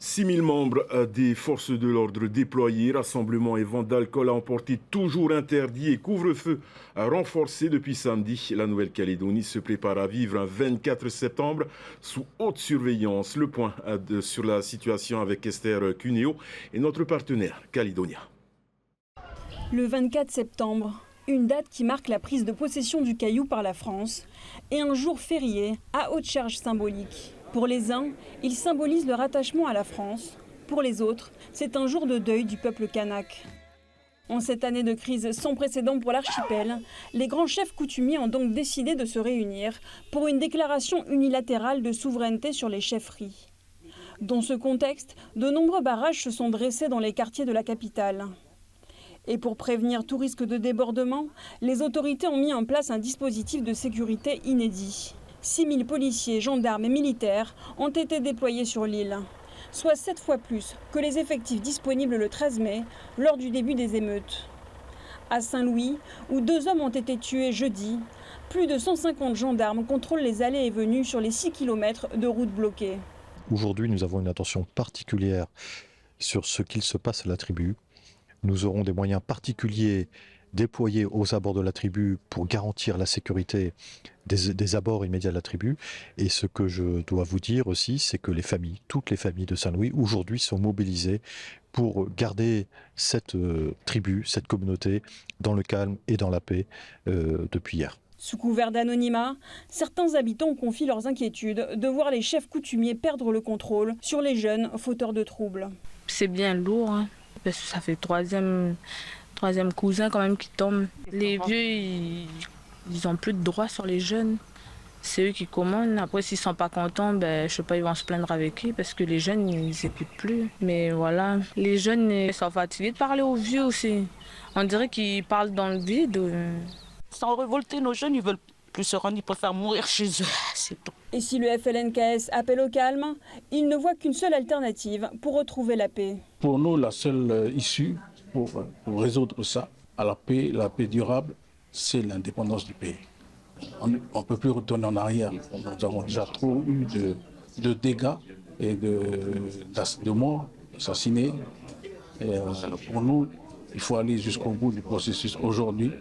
6 000 membres des forces de l'ordre déployés, rassemblements et ventes d'alcool à emporter toujours interdits et couvre-feu renforcé depuis samedi. La Nouvelle-Calédonie se prépare à vivre un 24 septembre sous haute surveillance. Le point sur la situation avec Esther Cuneo et notre partenaire Calédonia. Le 24 septembre, une date qui marque la prise de possession du Caillou par la France et un jour férié à haute charge symbolique. Pour les uns, il symbolise le rattachement à la France. Pour les autres, c'est un jour de deuil du peuple kanak. En cette année de crise sans précédent pour l'archipel, les grands chefs coutumiers ont donc décidé de se réunir pour une déclaration unilatérale de souveraineté sur les chefferies. Dans ce contexte, de nombreux barrages se sont dressés dans les quartiers de la capitale. Et pour prévenir tout risque de débordement, les autorités ont mis en place un dispositif de sécurité inédit. 6 000 policiers, gendarmes et militaires ont été déployés sur l'île, soit 7 fois plus que les effectifs disponibles le 13 mai, lors du début des émeutes. À Saint-Louis, où 2 hommes ont été tués jeudi, plus de 150 gendarmes contrôlent les allées et venues sur les 6 km de routes bloquées. Aujourd'hui, nous avons une attention particulière sur ce qu'il se passe à la tribu. Nous aurons des moyens particuliers déployés aux abords de la tribu pour garantir la sécurité des abords immédiats de la tribu. Et ce que je dois vous dire aussi, c'est que les familles, toutes les familles de Saint-Louis, aujourd'hui sont mobilisées pour garder cette tribu, cette communauté, dans le calme et dans la paix depuis hier. Sous couvert d'anonymat, certains habitants confient leurs inquiétudes de voir les chefs coutumiers perdre le contrôle sur les jeunes fauteurs de troubles. C'est bien lourd, hein, parce que ça fait troisième cousin quand même qui tombe. Les vieux, ils ont plus de droits sur les jeunes. C'est eux qui commandent. Après, s'ils sont pas contents, je sais pas, ils vont se plaindre avec eux parce que les jeunes, ils écoutent plus. Mais voilà, les jeunes, ils sont fatigués de parler aux vieux aussi. On dirait qu'ils parlent dans le vide. Sans révolter, nos jeunes, ils veulent plus se rendre, ils préfèrent mourir chez eux. C'est tout. Et si le FLNKS appelle au calme, il ne voit qu'une seule alternative pour retrouver la paix. Pour nous, la seule issue pour résoudre ça, à la paix durable, c'est l'indépendance du pays. On ne peut plus retourner en arrière. Nous avons déjà trop eu de dégâts et de morts, assassinés. Et pour nous, il faut aller jusqu'au bout du processus. Aujourd'hui,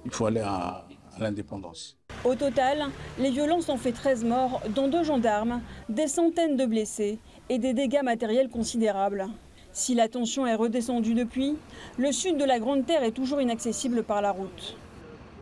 il faut aller à l'indépendance. Au total, les violences ont fait 13 morts, dont 2 gendarmes, des centaines de blessés et des dégâts matériels considérables. Si la tension est redescendue depuis, le sud de la Grande Terre est toujours inaccessible par la route.